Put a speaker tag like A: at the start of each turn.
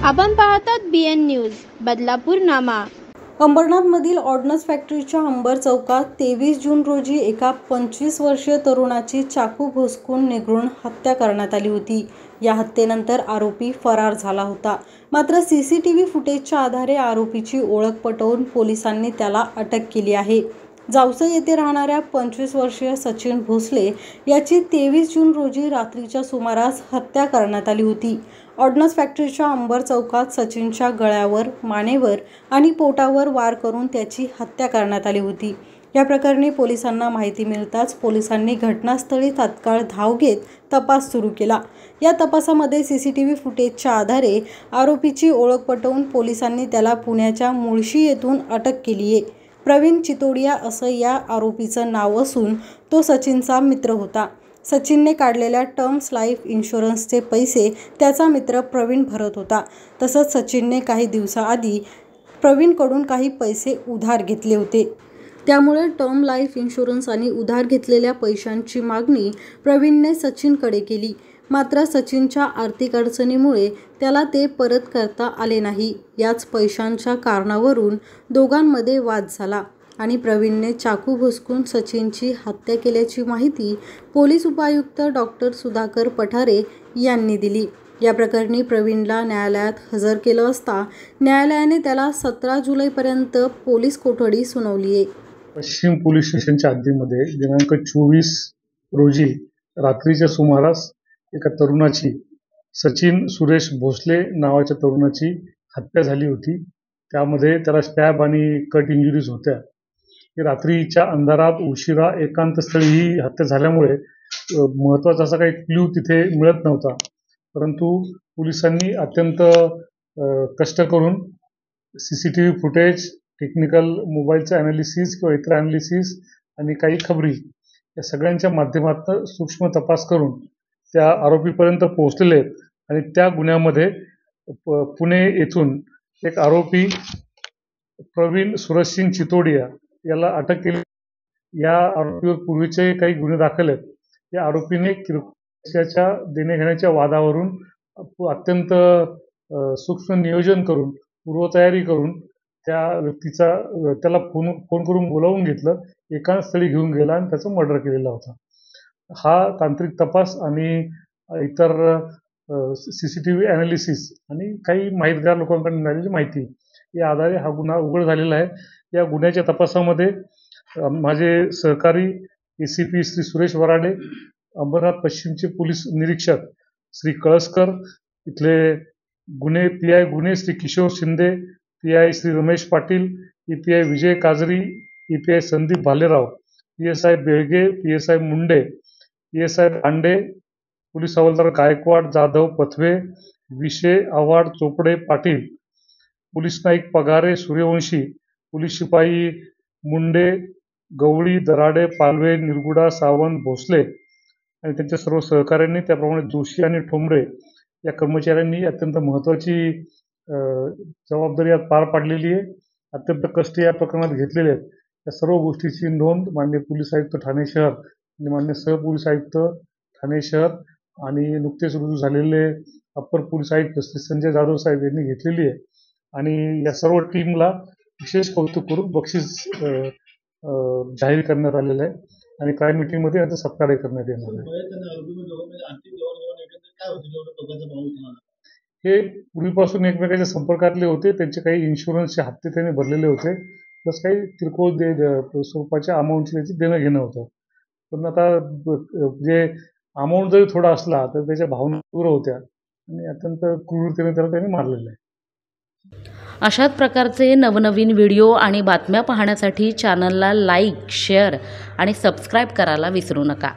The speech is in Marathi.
A: आपण पाहतात BN न्यूज बदलापूर नामा।
B: अंबरनाथमधील ऑर्डनन्स फॅक्टरीच्या अंबर चौकात 23 जून रोजी एका 25 वर्षीय तरुणाची चाकू घुसखोरून निगळून हत्या करण्यात आली होती। या हत्येनंतर आरोपी फरार झाला होता। मात्र CCTV फुटेजच्या आधारे आरोपीची ओळख पटवून पोलिसांनी त्याला अटक केली आहे। जावसा येथे राहणाऱ्या 25 वर्षीय सचिन भोसले याची 23 जून रोजी रात्रीच्या सुमारास हत्या करण्यात आली होती। ऑर्डनन्स फॅक्टरीच्या अंबर चौकात सचिनच्या गळ्यावर, मानेवर आणि पोटावर वार करून त्याची हत्या करण्यात आली होती। या प्रकरणी पोलिसांना माहिती मिळताच पोलिसांनी घटनास्थळी तात्काळ धाव घेत तपास सुरू केला। या तपासामध्ये CCTV फुटेजच्या आधारे आरोपीची ओळख पटवून पोलिसांनी त्याला पुण्याच्या मुळशी येथून अटक केली आहे। प्रवीण चितोडिया असं या आरोपीचं नाव असून तो सचिनचा मित्र होता। सचिनने काढलेल्या टर्म्स लाईफ इन्शुरन्सचे पैसे त्याचा मित्र प्रवीण भरत होता। तसंच सचिनने काही दिवसाआधी प्रवीणकडून काही पैसे उधार घेतले होते। त्यामुळे टर्म लाईफ इन्शुरन्स आणि उधार घेतलेल्या पैशांची मागणी प्रवीणने सचिनकडे केली। मात्र सचिनच्या आर्थिक अडचणीमुळे त्याला ते परत करता आले नाही। याच पैशांच्या कारणावरून दोघांमध्ये वाद झाला आणि प्रवीणने चाकू घुसखोरून सचिनची हत्या केल्याची माहिती पोलीस उपायुक्त डॉक्टर सुधाकर पठारे यांनी दिली। या प्रकरणी प्रवीणला न्यायालयात हजर केलं असता न्यायालयाने त्याला 17 जुलैपर्यंत पोलीस कोठडी सुनावली आहे।
C: पश्चिम पोलीस स्टेशनच्या हद्दीमध्ये दिनांक 24 रोजी रात्रीच्या सुमारास एका तरुणाची, सचिन सुरेश भोसले नावाच्या तरुणाची हत्या झाली होती। त्यामध्ये त्याला स्टॅब आणि कट इंजुरीज होत्या। रात्रीच्या अंधारात उशिरा एकांतस्थळी ही हत्या झाल्यामुळे महत्त्वाचा असा काही क्ल्यू तिथे मिळत नव्हता। परंतु पोलिसांनी अत्यंत कष्ट करून CCTV फुटेज, टेक्निकल मोबाईलचं ॲनालिसिस किंवा इतर ॲनालिसिस आणि काही खबरी या सगळ्यांच्या माध्यमातून सूक्ष्म तपास करून त्या आरोपीपर्यंत पोहोचलेले आहेत आणि त्या गुन्ह्यामध्ये पुणे येथून एक आरोपी प्रवीण सुरजसिंग चितोडिया याला अटक केली। या आरोपीवर पूर्वीचे काही गुन्हे दाखल आहेत। या आरोपीने पैशाच्या देण्याघेण्याच्या वादावरून अत्यंत सूक्ष्म नियोजन करून, पूर्वतयारी करून त्या व्यक्तीचा त्याला फोन करून बोलावून घेतलं, एकाच स्थळी घेऊन गेला आणि त्याचं मर्डर केलेला होता। हा तांत्रिक तपास आणि इतर CCTV ॲनालिसिस आणि काही माहितगार लोकांकडून मिळालेली माहिती या आधारे हा गुन्हा उघड झालेला आहे। या गुन्ह्याच्या तपासामध्ये माझे सहकारी ACP श्री सुरेश वराडे, अंबरनाथ पश्चिमचे पोलीस निरीक्षक श्री कळसकर, इथले PI गुन्हे Shri Kishor Shinde, PI Shri Ramesh Patil, EPI Vijay Kajari, EPI Sandeep Bhalerao, PSI Belge, PSI Munde, PSI Pande, police हवालदार गायकवाड, जाधव, पथवे, विशे, आव्हाड, चोपडे, पाटील, पोलीस नाईक पगारे, सूर्यवंशी, पोलीस शिपाई मुंडे, गवळी, दराडे, पालवे, निरगुडा, सावंत, भोसले आणि त्यांच्या सर्व सहकाऱ्यांनी, त्याप्रमाणे जोशी आणि ठोंबरे या कर्मचाऱ्यांनी अत्यंत महत्त्वाची जबाबदारी आज पार पाडलेली आहे। अत्यंत कष्ट या प्रकरणात घेतलेले आहेत। या सर्व गोष्टीची नोंद माननीय पोलीस आयुक्त ठाणे शहर आणि माननीय सहपोलीस आयुक्त ठाणे शहर आणि नुकतेच रुजू झालेले अप्पर पोलीस आयुक्त श्री संजय जाधव साहेब यांनी घेतलेली आहे आणि या सर्व टीमला विशेष कौतुक करून बक्षीस जाहीर करण्यात आलेलं आहे आणि काय मीटिंगमध्ये याचा सत्कार करण्यात येणार आहे। हे पूर्वीपासून एकमेकांच्या संपर्कातले होते। त्यांचे काही इन्शुरन्सचे हप्ते त्यांनी भरलेले होते, प्लस काही किरकोळ स्वरूपाच्या अमाऊंटची त्याची देणं घेणं होतं। पण आता जे अमाऊंट जरी थोडा असला तर त्याच्या भावना तीव्र होत्या आणि अत्यंत क्रूरतेने त्याला त्यांनी मारलेलं आहे।
D: अशाच प्रकारचे नवनवीन व्हिडिओ आणि बातम्या पाहण्यासाठी चॅनलला लाईक, शेअर आणि सबस्क्राईब करायला विसरू नका।